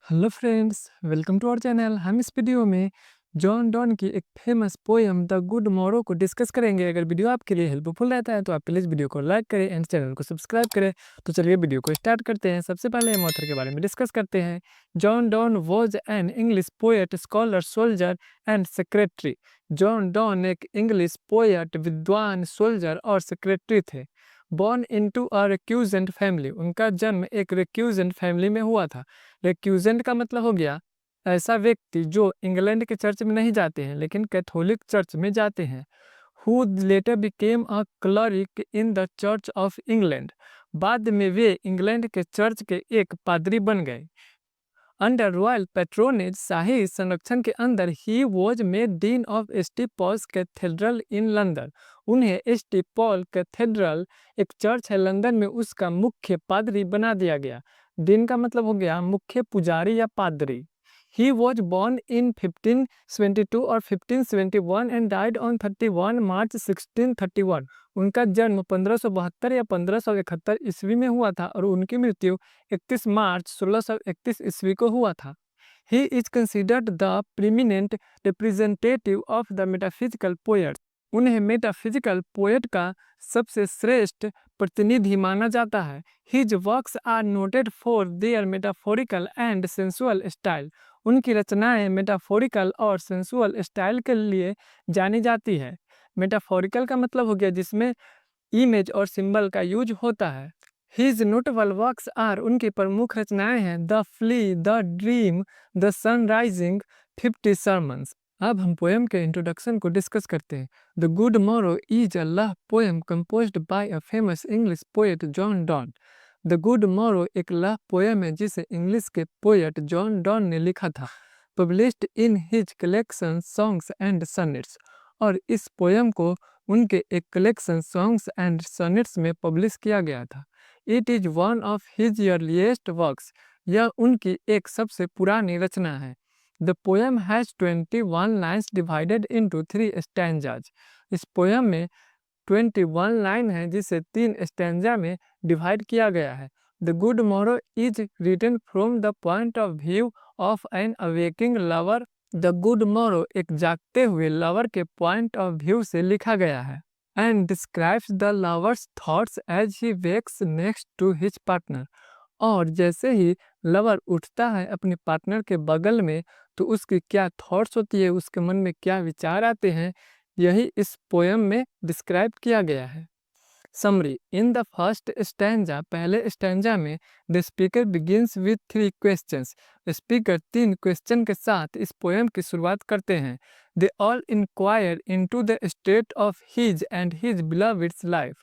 Hello friends, welcome to our channel. हम इस video में जॉन डॉन की एक famous poem the good morrow को डिस्कस करेंगे। अगर वीडियो आपके लिए हेल्पफुल रहता है तो आप प्लीज़ वीडियो को लाइक करें एंड चैनल को सब्सक्राइब करें। तो चलिए वीडियो को स्टार्ट करते हैं। सबसे पहले हम ऑथर के बारे में डिस्कस करते हैं। John Donne was an English poet, scholar, soldier and secretary. John Donne एक इंग्लिश पोएट, विद्वान, सोल्जर और सेक्रेटरी थे। बॉर्न इनटू अ रिक्यूजेंट फैमिली, उनका जन्म एक रिक्यूजेंट फैमिली में हुआ था। रिक्यूजेंट का मतलब हो गया ऐसा व्यक्ति जो इंग्लैंड के चर्च में नहीं जाते हैं लेकिन कैथोलिक चर्च में जाते हैं। Who letter became a cleric in the church of England, बाद में वे इंग्लैंड के चर्च के एक पादरी बन गए। अंडर रॉयल पैट्रोनेज, शाही संरक्षण के अंदर, he was made dean of saint Paul's cathedral in London. उन्हें सेंट पॉल कैथेड्रल, एक चर्च है लंदन में, उसका मुख्य पादरी बना दिया गया। डीन का मतलब हो गया मुख्य पुजारी या पादरी। ही वॉज बॉर्न इन 1572 और 1571 एंड डाइड ऑन 31 मार्च 1631। उनका जन्म 1572 या 1571 ईस्वी में हुआ था और उनकी मृत्यु 31 मार्च 1631 ईस्वी को हुआ था। He is considered the preeminent representative of the metaphysical poet. उन्हें मेटाफिजिकल पोएट का सबसे श्रेष्ठ प्रतिनिधि माना जाता है। His works are noted for their metaphorical and sensual style. उनकी रचनाएं मेटाफोरिकल और सेंसुअल स्टाइल के लिए जानी जाती है। मेटाफोरिकल का मतलब हो गया जिसमें इमेज और सिंबल का यूज होता है। हिज नोटेबल वर्क्स आर, उनकी प्रमुख रचनाएं हैं the flea, the dream, the sunrising, 50 sermons। अब हम पोएम के इंट्रोडक्शन को डिस्कस करते हैं। The good morrow is a love poem composed bye a famous English poet John Donne. The good morrow एक लव पोएम है जिसे इंग्लिश के पोएट जॉन डॉन ने लिखा था। Published in his collection Songs and Sonnets, और इस poem को उनके एक कलेक्शन सॉन्ग्स एंड सनेट्स में पब्लिश किया गया था। It is one of his earliest works, यह उनकी एक सबसे पुरानी रचना है। The poem has 21 lines divided into 3 stanzas. इस पोएम में 21 लाइन है जिसे 3 स्टैंजा में डिवाइड किया गया है। The good morrow is written from the point of view of an awakening lover. The good morrow एक जागते हुए लवर के पॉइंट ऑफ व्यू से लिखा गया है। And describes the lover's thoughts as he wakes next to his partner. और जैसे ही लवर उठता है अपने पार्टनर के बगल में तो उसकी क्या थॉट्स होती है, उसके मन में क्या विचार आते हैं, यही इस पोएम में डिस्क्राइब किया गया है। Summary, in the first stanza, पहले स्टैंजा में the speaker begins with 3 questions. Speaker 3 question के साथ इस पोएम की शुरुआत करते हैं। They all inquire into the state of his and his beloved's life.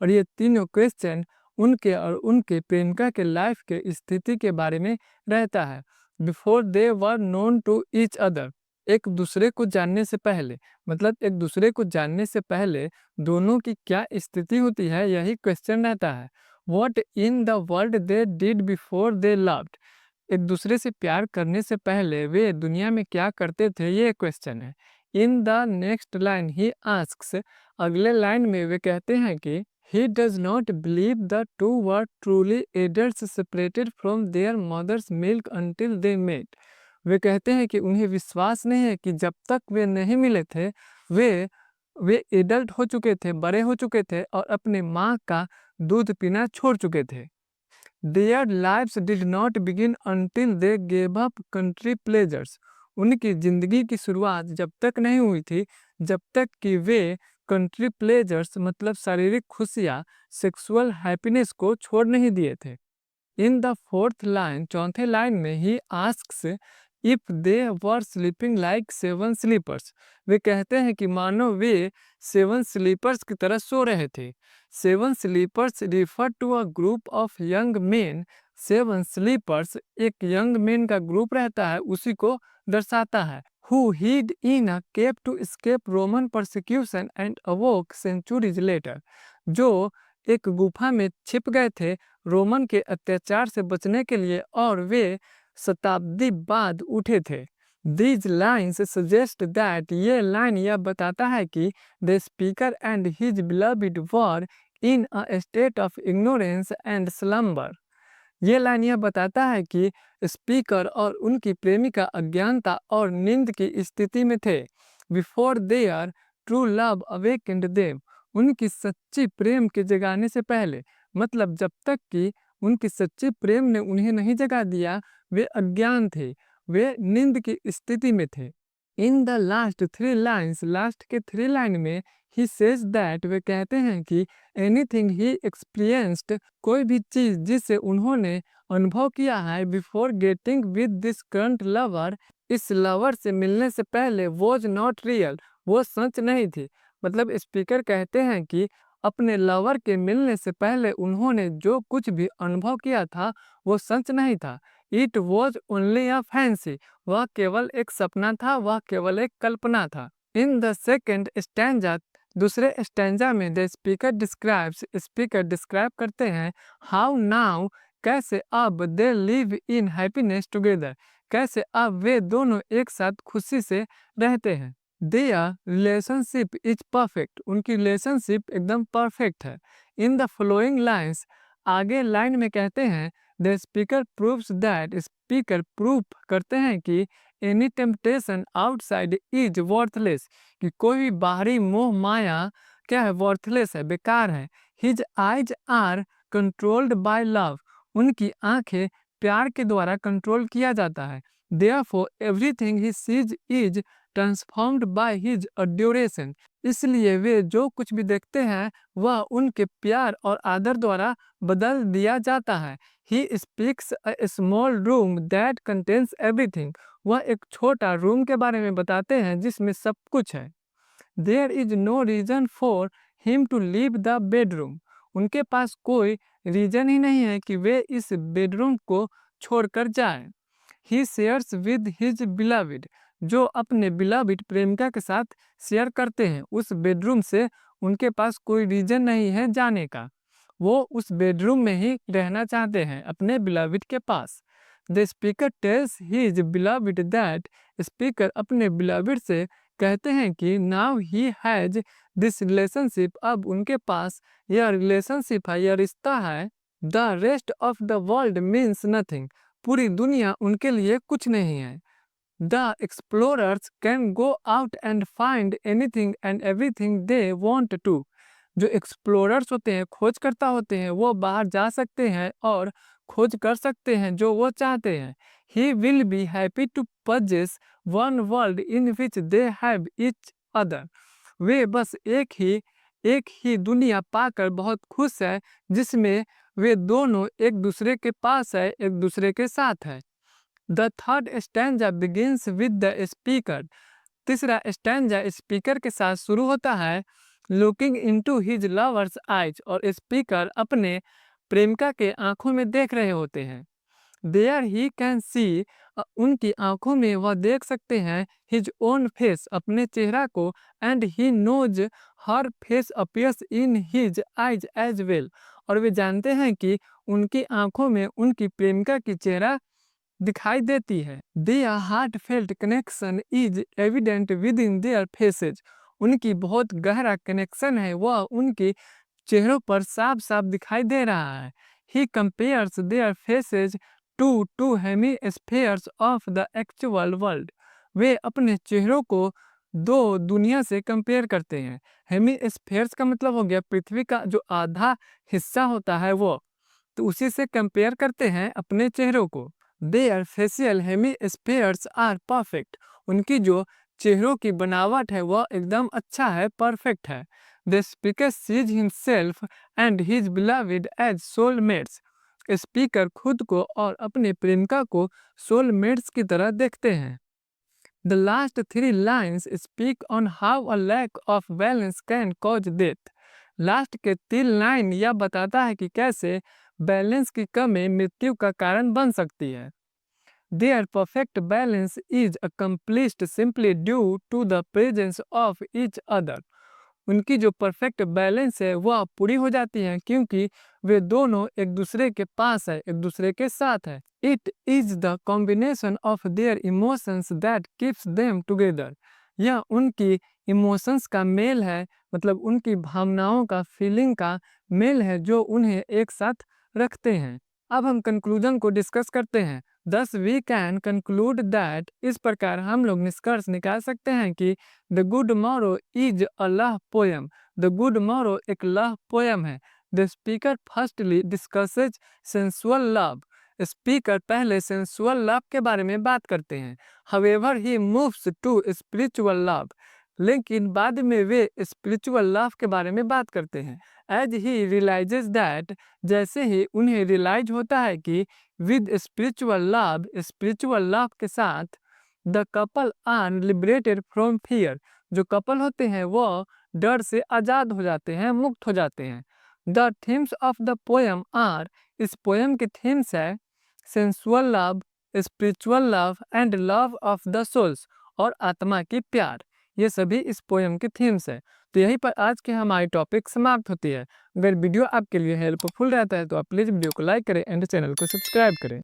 और ये तीनों क्वेश्चन उनके और उनके प्रेमिका के लाइफ के स्थिति के बारे में रहता है। Before they were known to each other, एक दूसरे को जानने से पहले, मतलब एक दूसरे को जानने से पहले दोनों की क्या स्थिति होती है, यही क्वेश्चन रहता है। What in the world they did before they loved, एक दूसरे से प्यार करने से पहले वे दुनिया में क्या करते थे, ये क्वेश्चन है। In the next line he asks, अगले लाइन में वे कहते हैं कि he does not believe the two were truly adults separated from their mother's milk until they met। वे कहते हैं कि उन्हें विश्वास नहीं है कि जब तक वे नहीं मिले थे वे वे एडल्ट हो चुके थे, बड़े हो चुके थे और अपने माँ का दूध पीना छोड़ चुके थे। Their lives did not begin until they gave up country pleasures। उनकी जिंदगी की शुरुआत जब तक नहीं हुई थी जब तक कि वे कंट्री प्लेजर्स मतलब शारीरिक खुशियाँ, सेक्सुअल हैप्पीनेस को छोड़ नहीं दिए थे। इन द फोर्थ लाइन, चौथे लाइन में he asks if they were sleeping like 7 sleepers. वे कहते हैं कि मानो वे 7 स्लीपर्स की तरह सो रहे थे। 7 sleepers refer to a group of young men. 7 sleepers एक यंग मेन का ग्रुप रहता है, उसी को दर्शाता है। Who hid in a cave to escape Roman persecution and awoke centuries later। जो एक गुफा में छिप गए थे रोमन के अत्याचार से बचने के लिए और वे शताब्दी बाद उठे थे। दीज लाइन्स सजेस्ट दैट, ये लाइन यह बताता है कि the speaker and his beloved were in a state of ignorance and slumber. ये लाइन यह बताता है कि स्पीकर और उनकी प्रेमिका अज्ञानता और नींद की स्थिति में थे। Before their true love awakened them, उनकी सच्ची प्रेम के जगाने से पहले, मतलब जब तक कि उनकी सच्ची प्रेम ने उन्हें नहीं जगा दिया, वे अज्ञान थे, वे नींद की स्थिति में थे। In the last 3 lines, last के 3 लाइन में ही सेज दैट, वे कहते हैं कि एनीथिंग ही एक्सपीरियंस्ड, कोई भी चीज जिसे उन्होंने अनुभव किया है, before getting with this current lover, इस लवर से मिलने से पहले, वॉज नॉट रियल, वो सच नहीं थी। मतलब स्पीकर कहते हैं कि अपने लवर के मिलने से पहले उन्होंने जो कुछ भी अनुभव किया था वो सच नहीं था। It was only a fancy, वह केवल एक सपना था, वह केवल एक कल्पना था। इन द सेकेंड स्टैंजा, दूसरे स्टैंजा में the speaker describes, speaker describe करते हैं हाउ नाउ, कैसे अब they live in happiness together, कैसे अब वे दोनों एक साथ खुशी से रहते हैं। देयर रिलेशनशिप इज परफेक्ट, उनकी रिलेशनशिप एकदम परफेक्ट है। इन द फॉलोइंग लाइन्स, आगे लाइन में कहते हैं the speaker proves that, speaker proof करते हैं कि any temptation outside is worthless, कि कोई भी बाहरी मोह माया क्या है, वर्थलेस है, बेकार है। His eyes are controlled by love, उनकी आंखें प्यार के द्वारा कंट्रोल किया जाता है। Therefore everything he sees is transformed by his adoration, इसलिए वे जो कुछ भी देखते हैं वह उनके प्यार और आदर द्वारा बदल दिया जाता है। He speaks a small room that contains everything, वह एक छोटा रूम के बारे में बताते हैं जिसमें सब कुछ है। There is no reason for him to leave the bedroom, उनके पास कोई रीजन ही नहीं है कि वे इस बेडरूम को छोड़कर जाएं। ही शेयर्स विद हिज बिलविड, जो अपने बिलविड प्रेमिका के साथ शेयर करते हैं उस बेडरूम से, उनके पास कोई रीजन नहीं है जाने का, वो उस बेडरूम में ही रहना चाहते हैं अपने बिलविड के पास। The speaker tells his beloved that, speaker अपने बिलविड से कहते हैं कि now he has this relationship, अब उनके पास यह रिलेशनशिप है, यह रिश्ता है। The rest of the world means nothing, पूरी दुनिया उनके लिए कुछ नहीं है। The explorers can go out and find anything and everything they want to, जो एक्सप्लोरर्स होते हैं, खोजकर्ता होते हैं, वो बाहर जा सकते हैं और खोज कर सकते हैं जो वो चाहते हैं। He will be happy to possess one world in which they have each other, वे बस एक ही दुनिया पाकर बहुत खुश है जिसमें वे दोनों एक दूसरे के पास है, एक दूसरे के साथ है। The third stanza begins with the speaker, तीसरा स्टैंजा स्पीकर के साथ शुरू होता है looking into his lovers eyes, और स्पीकर अपने प्रेमिका के आंखों में देख रहे होते हैं। देयर ही कैन सी, उनकी आंखों में वह देख सकते हैं हिज ओन फेस, अपने चेहरा को, and he knows her face appears in his eyes as well, और वे जानते हैं कि उनकी आंखों में उनकी प्रेमिका की चेहरा दिखाई देती है। Their heart felt connection is evident with in their faces, उनकी बहुत गहरा कनेक्शन है, वह उनके चेहरों पर साफ साफ दिखाई दे रहा है। He compares their faces to two hemispheres of the actual world, वे अपने चेहरों को दो दुनिया से कंपेयर करते हैं। हेमिस्फीयर्स का मतलब हो गया पृथ्वी का जो आधा हिस्सा होता है वो, तो उसी से कंपेयर करते हैं अपने चेहरों को। Their facial hemispheres are perfect, उनकी जो चेहरों की बनावट है वह एकदम अच्छा है, परफेक्ट है। The speaker sees himself and his beloved as soulmates, speaker खुद को और अपने प्रेमिका को सोलमेट्स की तरह देखते हैं। The last 3 lines speak on how a lack of balance can cause death, last के 3 लाइन यह बताता है कि कैसे बैलेंस की कमी मृत्यु का कारण बन सकती है। Their perfect balance is accomplished simply due to the presence of each other, उनकी जो परफेक्ट बैलेंस है वह पूरी हो जाती है क्योंकि वे दोनों एक दूसरे के पास है, एक दूसरे के साथ है। It is the combination of their emotions that keeps them together, यह उनकी इमोशंस का मेल है, मतलब उनकी भावनाओं का, फीलिंग का मेल है जो उन्हें एक साथ रखते हैं। अब हम कंक्लूजन को डिस्कस करते हैं। Thus we can conclude that इस प्रकार हम लोग निष्कर्ष निकाल सकते हैं कि The Good Morrow is a love poem। The Good Morrow एक लव पोयम है। The speaker firstly discusses sensual love। Speaker पहले सेंसुअल लव के बारे में बात करते हैं। However he moves to spiritual love। लेकिन बाद में वे स्पिरिचुअल लव के बारे में बात करते हैं। As he realizes that जैसे ही उन्हें रियलाइज होता है कि विद स्पिरिचुअल लव के साथ the couple are liberated from fear. जो कपल होते हैं वो डर से आज़ाद हो जाते हैं, मुक्त हो जाते हैं। The themes of the poem are इस पोएम के थीम्स है sensual love, spiritual love and love of the souls और आत्मा की प्यार। ये सभी इस पोएम के थीम्स है। तो यहीं पर आज की हमारी टॉपिक समाप्त होती है। अगर वीडियो आपके लिए हेल्पफुल रहता है तो आप प्लीज़ वीडियो को लाइक करें एंड चैनल को सब्सक्राइब करें।